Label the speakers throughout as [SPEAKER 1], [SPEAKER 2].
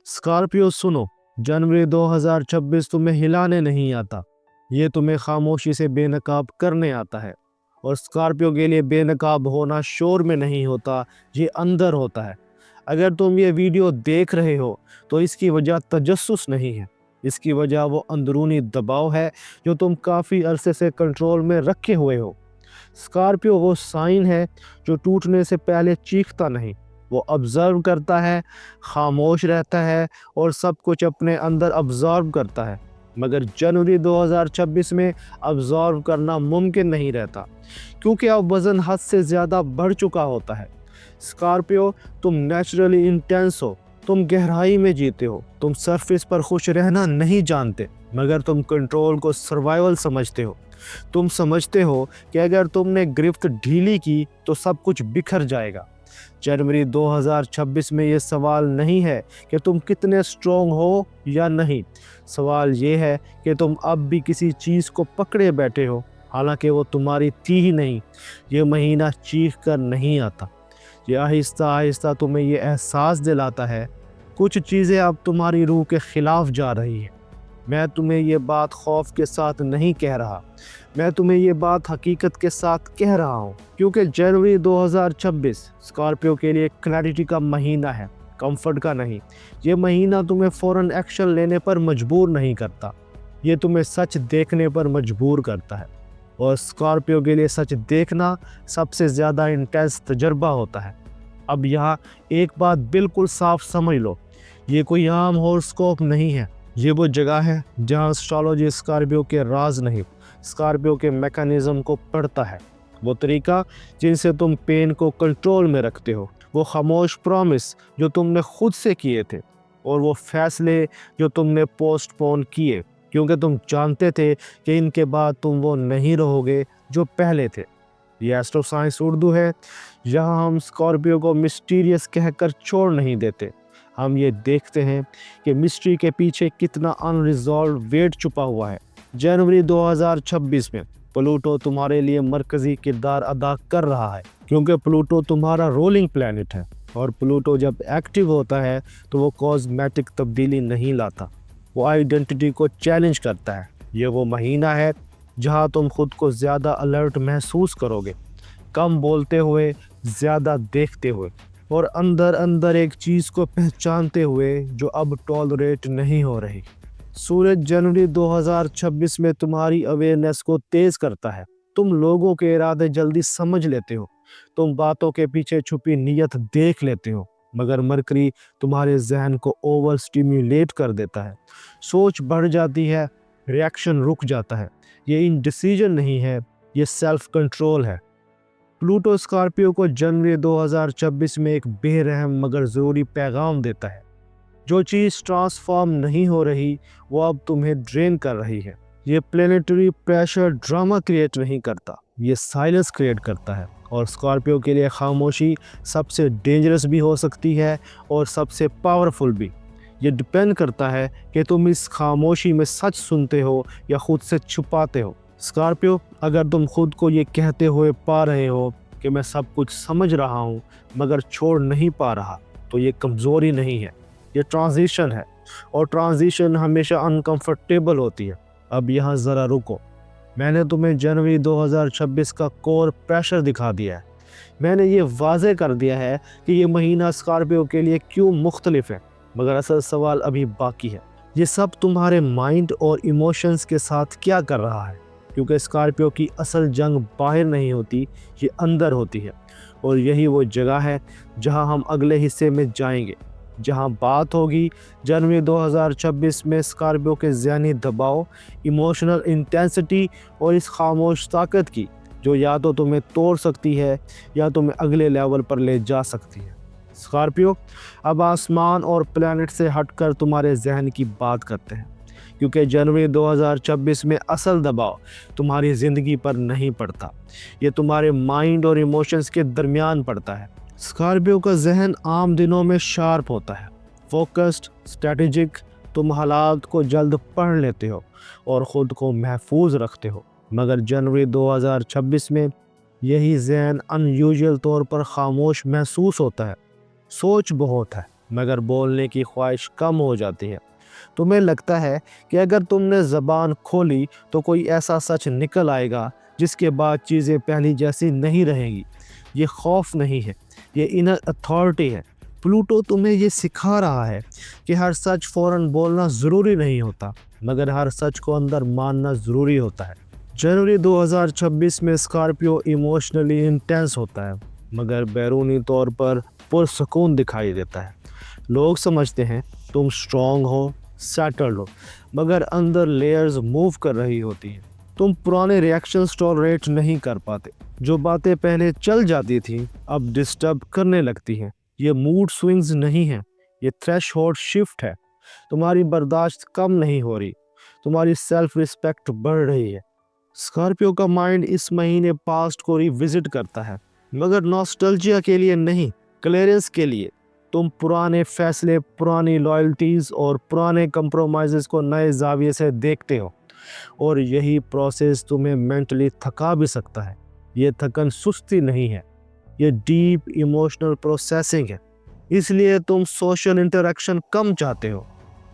[SPEAKER 1] Scorpio सुनो, जनवरी 2026 तुम्हें हिलाने नहीं आता, ये तुम्हें खामोशी से बेनकाब करने आता है। और स्कॉर्पियो के लिए बेनकाब होना शोर में नहीं होता, ये अंदर होता है। अगर तुम ये वीडियो देख रहे हो तो इसकी वजह तजस्सुस नहीं है, इसकी वजह वो अंदरूनी दबाव है जो तुम काफ़ी अरसे से कंट्रोल में रखे हुए हो। स्कॉर्पियो वो साइन है जो टूटने से पहले चीखता नहीं, वो ऑब्जर्व करता है, खामोश रहता है और सब कुछ अपने अंदर ऑब्जर्व करता है। मगर जनवरी 2026 में ऑब्जर्व करना मुमकिन नहीं रहता, क्योंकि अब वज़न हद से ज़्यादा बढ़ चुका होता है। स्कॉर्पियो, तुम नेचुरली इंटेंस हो, तुम गहराई में जीते हो, तुम सरफेस पर खुश रहना नहीं जानते, मगर तुम कंट्रोल को सर्वाइवल समझते हो। तुम समझते हो कि अगर तुमने गिरफ्त ढीली की तो सब कुछ बिखर जाएगा। जनवरी 2026 में ये सवाल नहीं है कि तुम कितने स्ट्रोंग हो या नहीं, सवाल ये है कि तुम अब भी किसी चीज़ को पकड़े बैठे हो, हालांकि वो तुम्हारी थी ही नहीं। ये महीना चीख कर नहीं आता, ये आहिस्ता आहिस्ता तुम्हें ये एहसास दिलाता है कुछ चीज़ें अब तुम्हारी रूह के ख़िलाफ़ जा रही हैं। मैं तुम्हें ये बात खौफ के साथ नहीं कह रहा, मैं तुम्हें ये बात हकीकत के साथ कह रहा हूँ, क्योंकि जनवरी 2026 स्कॉर्पियो के लिए क्लैरिटी का महीना है, कंफर्ट का नहीं। ये महीना तुम्हें फ़ौरन एक्शन लेने पर मजबूर नहीं करता, ये तुम्हें सच देखने पर मजबूर करता है। और स्कॉर्पियो के लिए सच देखना सबसे ज़्यादा इंटेंस तजर्बा होता है। अब यहाँ एक बात बिल्कुल साफ समझ लो, ये कोई आम हॉरोस्कोप नहीं है, ये वो जगह है जहाँ एस्ट्रोलॉजी स्कॉर्पियो के राज नहीं, स्कॉर्पियो के मैकेनिज़्म को पढ़ता है। वो तरीका जिनसे तुम पेन को कंट्रोल में रखते हो, वो खामोश प्रॉमिस जो तुमने खुद से किए थे, और वो फैसले जो तुमने पोस्टपोन किए क्योंकि तुम जानते थे कि इनके बाद तुम वो नहीं रहोगे जो पहले थे। ये एस्ट्रो साइंस उर्दू है, यहाँ हम स्कॉर्पियो को मिस्टीरियस कहकर छोड़ नहीं देते। हम ये देखते हैं कि मिस्ट्री के पीछे कितना अनरिजॉल्व वेट छुपा हुआ है। जनवरी 2026 में प्लूटो तुम्हारे लिए मरकज़ी किरदार अदा कर रहा है, क्योंकि प्लूटो तुम्हारा रोलिंग प्लैनेट है, और प्लूटो जब एक्टिव होता है तो वो कॉस्मेटिक तब्दीली नहीं लाता, वो आइडेंटिटी को चैलेंज करता है। ये वो महीना है जहाँ तुम खुद को ज़्यादा अलर्ट महसूस करोगे, कम बोलते हुए, ज़्यादा देखते हुए, और अंदर अंदर एक चीज़ को पहचानते हुए जो अब टॉलरेट नहीं हो रही। सूरज जनवरी 2026 में तुम्हारी अवेयरनेस को तेज़ करता है। तुम लोगों के इरादे जल्दी समझ लेते हो, तुम बातों के पीछे छुपी नीयत देख लेते हो, मगर मरकरी तुम्हारे जहन को ओवर स्टिम्युलेट कर देता है। सोच बढ़ जाती है, रिएक्शन रुक जाता है। ये इनडिसीजन नहीं है, ये सेल्फ कंट्रोल है। प्लूटो स्कॉर्पियो को जनवरी 2026 में एक बेरहम मगर ज़रूरी पैगाम देता है। जो चीज़ ट्रांसफॉर्म नहीं हो रही वो अब तुम्हें ड्रेन कर रही है। ये प्लेनेटरी प्रेशर ड्रामा क्रिएट नहीं करता, ये साइलेंस क्रिएट करता है। और स्कॉर्पियो के लिए खामोशी सबसे डेंजरस भी हो सकती है और सबसे पावरफुल भी। ये डिपेंड करता है कि तुम इस खामोशी में सच सुनते हो या खुद से छुपाते हो। स्कॉर्पियो, अगर तुम खुद को ये कहते हुए पा रहे हो कि मैं सब कुछ समझ रहा हूँ मगर छोड़ नहीं पा रहा, तो ये कमज़ोरी नहीं है, ये ट्रांजिशन है, और ट्रांजिशन हमेशा अनकंफर्टेबल होती है। अब यहाँ ज़रा रुको, मैंने तुम्हें जनवरी 2026 का कोर प्रेशर दिखा दिया है। मैंने ये वाज़े कर दिया है कि ये महीना स्कॉर्पियो के लिए क्यों मुख्तलिफ है, मगर असल सवाल अभी बाकी है। ये सब तुम्हारे माइंड और इमोशंस के साथ क्या कर रहा है, क्योंकि स्कॉर्पियो की असल जंग बाहर नहीं होती, ये अंदर होती है। और यही वो जगह है जहां हम अगले हिस्से में जाएंगे, जहां बात होगी जनवरी 2026 में स्कॉर्पियो के ज़हनी दबाव, इमोशनल इंटेंसिटी और इस खामोश ताकत की, जो या तो तुम्हें तोड़ सकती है या तुम्हें अगले लेवल पर ले जा सकती है। स्कॉर्पियो, अब आसमान और प्लैनेट से हटकर तुम्हारे जहन की बात करते हैं, क्योंकि जनवरी 2026 में असल दबाव तुम्हारी ज़िंदगी पर नहीं पड़ता, ये तुम्हारे माइंड और इमोशंस के दरमियान पड़ता है। स्कॉर्पियो का जहन आम दिनों में शार्प होता है, फोकस्ड, स्ट्रेटेजिक। तुम हालात को जल्द पढ़ लेते हो और ख़ुद को महफूज रखते हो, मगर जनवरी 2026 में यही जहन अनयूजुअल तौर पर खामोश महसूस होता है। सोच बहुत है, मगर बोलने की ख्वाहिश कम हो जाती है। तुम्हें लगता है कि अगर तुमने ज़बान खोली तो कोई ऐसा सच निकल आएगा जिसके बाद चीज़ें पहली जैसी नहीं रहेंगी। ये खौफ नहीं है, ये इनर अथॉरिटी है। प्लूटो तुम्हें ये सिखा रहा है कि हर सच फ़ौरन बोलना ज़रूरी नहीं होता, मगर हर सच को अंदर मानना ज़रूरी होता है। जनवरी 2026 में स्कॉर्पियो इमोशनली इंटेंस होता है, मगर बैरूनी तौर पर पुरसकून दिखाई देता है। लोग समझते हैं तुम स्ट्रॉन्ग हो, सेटल्ड हो, मगर अंदर लेयर्स मूव कर रही होती हैं। तुम पुराने रिएक्शंस टॉलरेट नहीं कर पाते। जो बातें पहले चल जाती थी अब डिस्टर्ब करने लगती हैं। ये मूड स्विंग्स नहीं है, ये थ्रेशहोल्ड शिफ्ट है। तुम्हारी बर्दाश्त कम नहीं हो रही, तुम्हारी सेल्फ रिस्पेक्ट बढ़ रही है। स्कॉर्पियो का माइंड इस महीने पास्ट को रिविजिट करता है, मगर नॉस्टैल्जिया के लिए नहीं, क्लियरेंस के लिए। तुम पुराने फैसले, पुरानी लॉयल्टीज और पुराने कंप्रोमाइजेस को नए जाविये से देखते हो, और यही प्रोसेस तुम्हें मेंटली थका भी सकता है। ये थकन सुस्ती नहीं है, ये डीप इमोशनल प्रोसेसिंग है। इसलिए तुम सोशल इंटरेक्शन कम चाहते हो,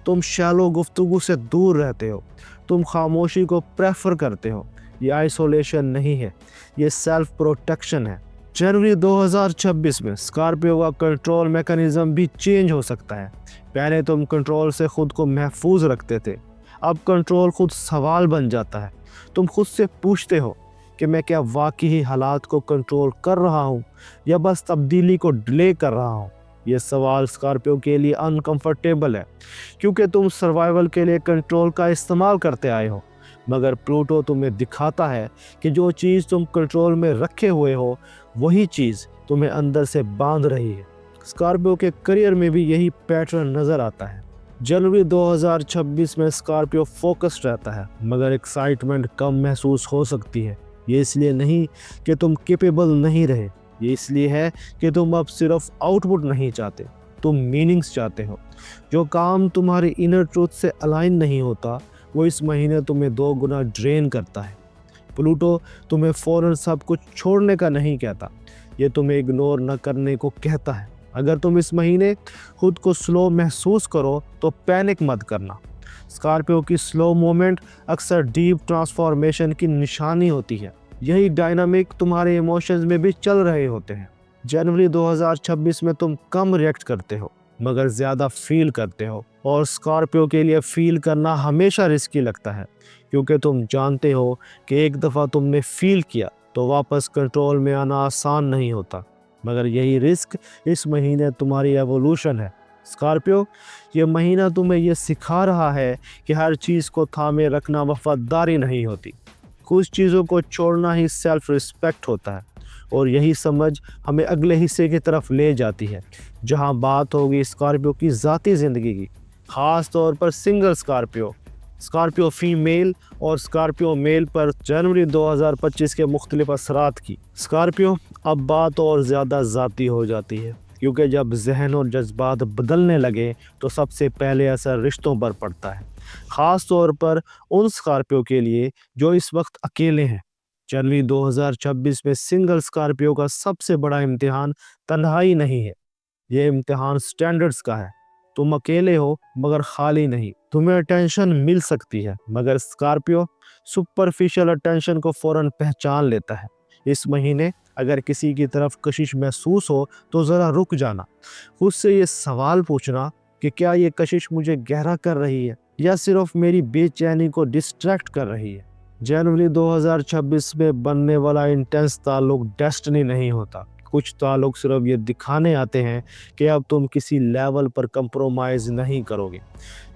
[SPEAKER 1] तुम शैलो गुफ्तगू से दूर रहते हो, तुम खामोशी को प्रेफर करते हो। ये आइसोलेशन नहीं है, ये सेल्फ प्रोटेक्शन है। जनवरी 2026 में स्कॉर्पियो का कंट्रोल मैकेनिज्म भी चेंज हो सकता है। पहले तुम कंट्रोल से खुद को महफूज रखते थे, अब कंट्रोल खुद सवाल बन जाता है। तुम खुद से पूछते हो कि मैं क्या वाकई ही हालात को कंट्रोल कर रहा हूँ या बस तब्दीली को डिले कर रहा हूँ। ये सवाल स्कॉर्पियो के लिए अनकंफर्टेबल है, क्योंकि तुम सर्वाइवल के लिए कंट्रोल का इस्तेमाल करते आए हो, मगर प्लूटो तुम्हें दिखाता है कि जो चीज़ तुम कंट्रोल में रखे हुए हो वही चीज़ तुम्हें अंदर से बांध रही है। स्कॉर्पियो के करियर में भी यही पैटर्न नज़र आता है। जनवरी 2026 में स्कॉर्पियो फोकस्ड रहता है, मगर एक्साइटमेंट कम महसूस हो सकती है। ये इसलिए नहीं कि तुम कैपेबल नहीं रहे, ये इसलिए है कि तुम अब सिर्फ आउटपुट नहीं चाहते, तुम मीनिंग्स चाहते हो। जो काम तुम्हारे इनर ट्रूथ से अलाइन नहीं होता वो इस महीने तुम्हें 2 गुना ड्रेन करता है। प्लूटो तुम्हें फ़ौरन सब कुछ छोड़ने का नहीं कहता, ये तुम्हें इग्नोर न करने को कहता है। अगर तुम इस महीने खुद को स्लो महसूस करो तो पैनिक मत करना। स्कॉर्पियो की स्लो मूवमेंट अक्सर डीप ट्रांसफॉर्मेशन की निशानी होती है। यही डायनामिक तुम्हारे इमोशंस में भी चल रहे होते हैं। जनवरी 2026 में तुम कम रिएक्ट करते हो, मगर ज़्यादा फील करते हो, और स्कॉर्पियो के लिए फील करना हमेशा रिस्की लगता है, क्योंकि तुम जानते हो कि एक दफ़ा तुमने फील किया तो वापस कंट्रोल में आना आसान नहीं होता। मगर यही रिस्क इस महीने तुम्हारी एवोल्यूशन है। स्कॉर्पियो, ये महीना तुम्हें ये सिखा रहा है कि हर चीज़ को थामे रखना वफादारी नहीं होती, कुछ चीज़ों को छोड़ना ही सेल्फ रिस्पेक्ट होता है। और यही समझ हमें अगले हिस्से की तरफ ले जाती है, जहां बात होगी स्कॉर्पियो की ज़ाती ज़िंदगी की, ख़ास तौर पर सिंगल स्कॉर्पियो, स्कॉर्पियो फीमेल और स्कॉर्पियो मेल पर जनवरी 2025 के मुख्तलिफ असरात की। स्कॉर्पियो, अब बात और ज़्यादा ज़ाती हो जाती है, क्योंकि जब जहन और जज्बात बदलने लगे तो सबसे पहले असर रिश्तों पर पड़ता है, ख़ास तौर पर उन स्कॉर्पियो के लिए जो इस वक्त अकेले हैं। जनवरी 2026 में सिंगल स्कॉर्पियो का सबसे बड़ा इम्तिहान तन्हाई नहीं है, ये इम्तिहान स्टैंडर्ड्स का है। तुम अकेले हो मगर खाली नहीं। तुम्हें अटेंशन मिल सकती है, मगर स्कॉर्पियो सुपरफिशियल अटेंशन को फ़ौरन पहचान लेता है। इस महीने अगर किसी की तरफ कशिश महसूस हो तो ज़रा रुक जाना, खुद से ये सवाल पूछना कि क्या ये कशिश मुझे गहरा कर रही है या सिर्फ मेरी बेचैनी को डिस्ट्रैक्ट कर रही है। जनवरी 2026 में बनने वाला इंटेंस ताल्लुक डेस्टिनी नहीं होता। कुछ ताल्लुक सिर्फ ये दिखाने आते हैं कि अब तुम किसी लेवल पर कंप्रोमाइज़ नहीं करोगे।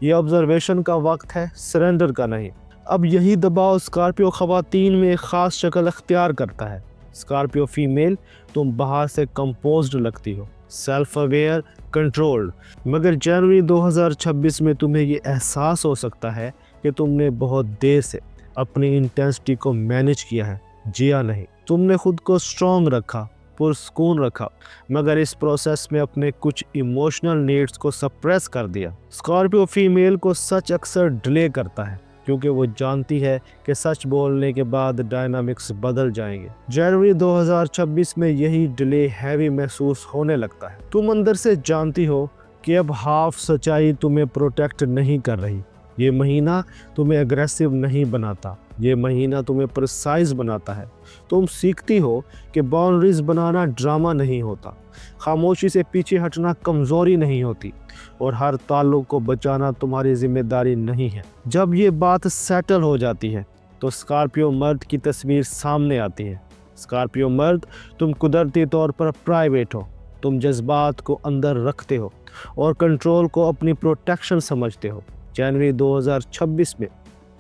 [SPEAKER 1] ये ऑब्जर्वेशन का वक्त है, सरेंडर का नहीं। अब यही दबाव स्कॉर्पियो ख़वातीन में एक ख़ास शक्ल अख्तियार करता है। स्कॉर्पियो फीमेल, तुम बाहर से कंपोज्ड लगती हो, सेल्फ अवेयर, कंट्रोल्ड, मगर जनवरी 2026 में तुम्हें ये एहसास हो सकता है कि तुमने बहुत देर से अपनी इंटेंसिटी को मैनेज किया है, जिया नहीं। तुमने खुद को स्ट्रॉन्ग रखा, पुरस्कून रखा, मगर इस प्रोसेस में अपने कुछ इमोशनल नीड्स को सप्रेस कर दिया। स्कॉर्पियो फीमेल को सच अक्सर डिले करता है, क्योंकि वो जानती है कि सच बोलने के बाद डायनामिक्स बदल जाएंगे। जनवरी 2026 में यही डिले हैवी महसूस होने लगता है। तुम अंदर से जानती हो कि अब हाफ सच्चाई तुम्हें प्रोटेक्ट नहीं कर रही। ये महीना तुम्हें अग्रेसिव नहीं बनाता, ये महीना तुम्हें प्रिसाइज बनाता है। तुम सीखती हो कि बाउंड्रीज बनाना ड्रामा नहीं होता, खामोशी से पीछे हटना कमज़ोरी नहीं होती, और हर ताल्लुक को बचाना तुम्हारी जिम्मेदारी नहीं है। जब ये बात सेटल हो जाती है तो स्कॉर्पियो मर्द की तस्वीर सामने आती है। स्कॉर्पियो मर्द, तुम कुदरती तौर पर प्राइवेट हो, तुम जज्बात को अंदर रखते हो और कंट्रोल को अपनी प्रोटेक्शन समझते हो। जनवरी 2026 में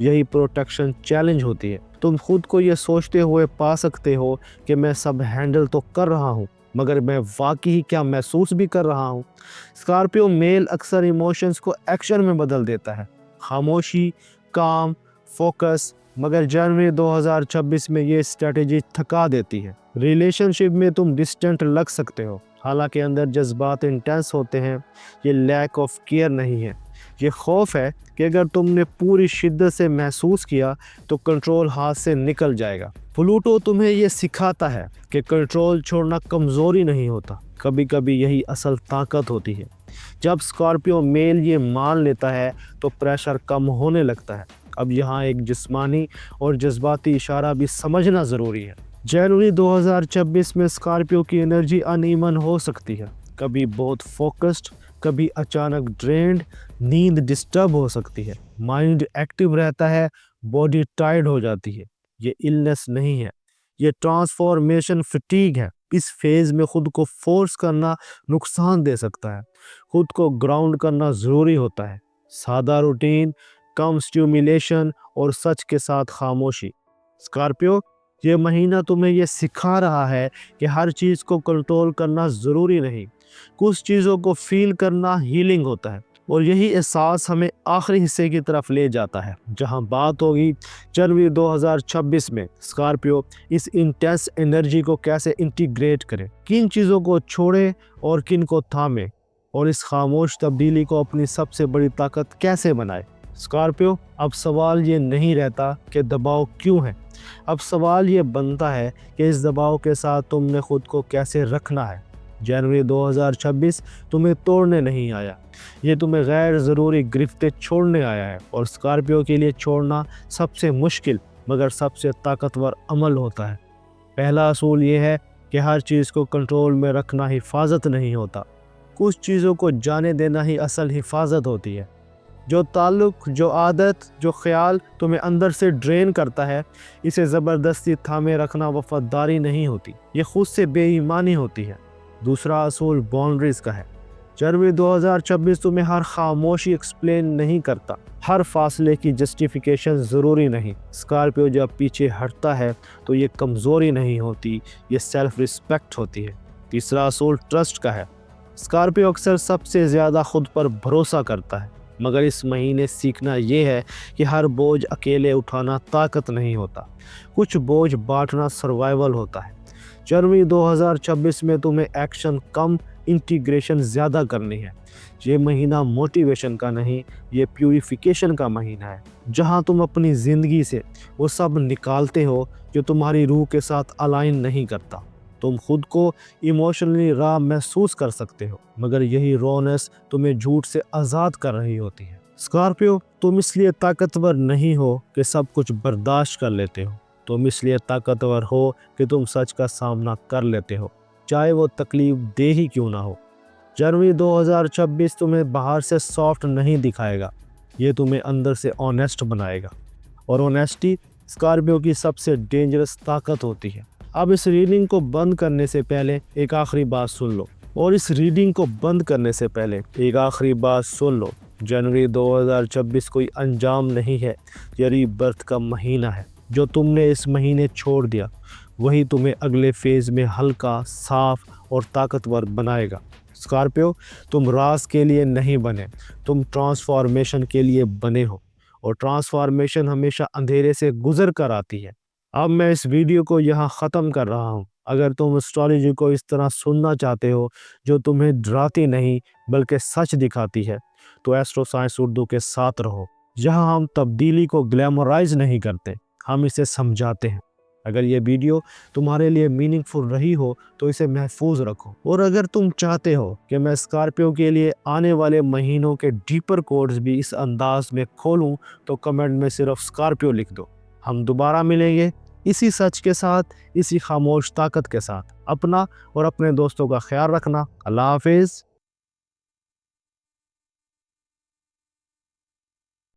[SPEAKER 1] यही प्रोटेक्शन चैलेंज होती है। तुम खुद को ये सोचते हुए पा सकते हो कि मैं सब हैंडल तो कर रहा हूँ, मगर मैं वाकई क्या महसूस भी कर रहा हूँ। स्कॉर्पियो मेल अक्सर इमोशंस को एक्शन में बदल देता है, खामोशी, काम, फोकस। मगर जनवरी 2026 में ये स्ट्रेटेजी थका देती है। रिलेशनशिप में तुम डिस्टेंट लग सकते हो, हालांकि अंदर जज्बात इंटेंस होते हैं। ये लैक ऑफ केयर नहीं है, ये खौफ है कि अगर तुमने पूरी शिद्दत से महसूस किया तो कंट्रोल हाथ से निकल जाएगा। प्लूटो तुम्हें ये सिखाता है कि कंट्रोल छोड़ना कमज़ोरी नहीं होता, कभी कभी यही असल ताकत होती है। जब स्कॉर्पियो मेल ये मान लेता है तो प्रेशर कम होने लगता है। अब यहाँ एक जिस्मानी और जज्बाती इशारा भी समझना ज़रूरी है। जनवरी 2026 में स्कॉर्पियो की एनर्जी अनइवन हो सकती है, कभी बहुत फोकस्ड, कभी अचानक ड्रेन्ड। नींद डिस्टर्ब हो सकती है, माइंड एक्टिव रहता है, बॉडी टायर्ड हो जाती है। ये इलनेस नहीं है, ये ट्रांसफॉर्मेशन फटीग है। इस फेज में खुद को फोर्स करना नुकसान दे सकता है। खुद को ग्राउंड करना ज़रूरी होता है। सादा रूटीन, कम स्टिमुलेशन और सच के साथ खामोशी। स्कॉर्पियो, ये महीना तुम्हें ये सिखा रहा है कि हर चीज़ को कंट्रोल करना ज़रूरी नहीं, कुछ चीज़ों को फील करना हीलिंग होता है। और यही एहसास हमें आखिरी हिस्से की तरफ ले जाता है, जहां बात होगी जनवरी 2026 में स्कॉर्पियो इस इंटेंस एनर्जी को कैसे इंटीग्रेट करे, किन चीज़ों को छोड़े और किन को थामे, और इस खामोश तब्दीली को अपनी सबसे बड़ी ताकत कैसे बनाए। स्कॉर्पियो, अब सवाल ये नहीं रहता कि दबाव क्यों है, अब सवाल ये बनता है कि इस दबाव के साथ तुमने खुद को कैसे रखना है। जनवरी 2026 तुम्हें तोड़ने नहीं आया, ये तुम्हें गैर ज़रूरी गिरफ्तें छोड़ने आया है। और स्कॉर्पियो के लिए छोड़ना सबसे मुश्किल मगर सबसे ताकतवर अमल होता है। पहला असूल ये है कि हर चीज़ को कंट्रोल में रखना हिफाजत नहीं होता, कुछ चीज़ों को जाने देना ही असल हिफाजत होती है। जो ताल्लुक़, जो आदत, जो ख्याल तुम्हें अंदर से ड्रेन करता है, इसे ज़बरदस्ती थामे रखना वफादारी नहीं होती, ये खुद से बेईमानी होती है। दूसरा असूल बाउंड्रीज़ का है। जनवरी 2026 तुम्हें हर खामोशी एक्सप्लेन नहीं करता, हर फासले की जस्टिफिकेशन ज़रूरी नहीं। स्कॉर्पियो जब पीछे हटता है तो ये कमज़ोरी नहीं होती, ये सेल्फ रिस्पेक्ट होती है। तीसरा असूल ट्रस्ट का है। स्कॉर्पियो अक्सर सबसे ज़्यादा खुद पर भरोसा करता है, मगर इस महीने सीखना ये है कि हर बोझ अकेले उठाना ताकत नहीं होता, कुछ बोझ बांटना सर्वाइवल होता है। जनवरी 2026 में तुम्हें एक्शन कम, इंटीग्रेशन ज़्यादा करनी है। ये महीना मोटिवेशन का नहीं, ये प्यूरिफिकेशन का महीना है, जहां तुम अपनी ज़िंदगी से वो सब निकालते हो जो तुम्हारी रूह के साथ अलाइन नहीं करता। तुम खुद को इमोशनली रॉ महसूस कर सकते हो, मगर यही रॉनेस तुम्हें झूठ से आज़ाद कर रही होती है। स्कॉर्पियो, तुम इसलिए ताकतवर नहीं हो कि सब कुछ बर्दाश्त कर लेते हो, तुम इसलिए ताकतवर हो कि तुम सच का सामना कर लेते हो, चाहे वो तकलीफ दे ही क्यों ना हो। जनवरी 2026 तुम्हें बाहर से सॉफ्ट नहीं दिखाएगा, ये तुम्हें अंदर से ऑनेस्ट बनाएगा। और ऑनेस्टी स्कॉर्पियो की सबसे डेंजरस ताकत होती है। अब इस रीडिंग को बंद करने से पहले एक आखिरी बात सुन लो, और इस रीडिंग को बंद करने से पहले एक आखिरी बात सुन लो। जनवरी 2026 कोई अंजाम नहीं है, ये रीबर्थ का महीना है। जो तुमने इस महीने छोड़ दिया वही तुम्हें अगले फेज़ में हल्का, साफ और ताकतवर बनाएगा। स्कॉर्पियो, तुम राज के लिए नहीं बने, तुम ट्रांसफॉर्मेशन के लिए बने हो, और ट्रांसफॉर्मेशन हमेशा अंधेरे से गुजर कर आती है। अब मैं इस वीडियो को यहाँ ख़त्म कर रहा हूँ। अगर तुम एस्ट्रोलॉजी को इस तरह सुनना चाहते हो जो तुम्हें डराती नहीं बल्कि सच दिखाती है, तो एस्ट्रो साइंस उर्दू के साथ रहो, जहाँ हम तब्दीली को ग्लैमराइज नहीं करते, हम इसे समझाते हैं। अगर ये वीडियो तुम्हारे लिए मीनिंगफुल रही हो तो इसे महफूज रखो। और अगर तुम चाहते हो कि मैं स्कॉर्पियो के लिए आने वाले महीनों के डीपर कोड्स भी इस अंदाज में खोलूं तो कमेंट में सिर्फ स्कॉर्पियो लिख दो। हम दोबारा मिलेंगे इसी सच के साथ, इसी खामोश ताकत के साथ। अपना और अपने दोस्तों का ख्याल रखना। अल्लाह हाफिज़।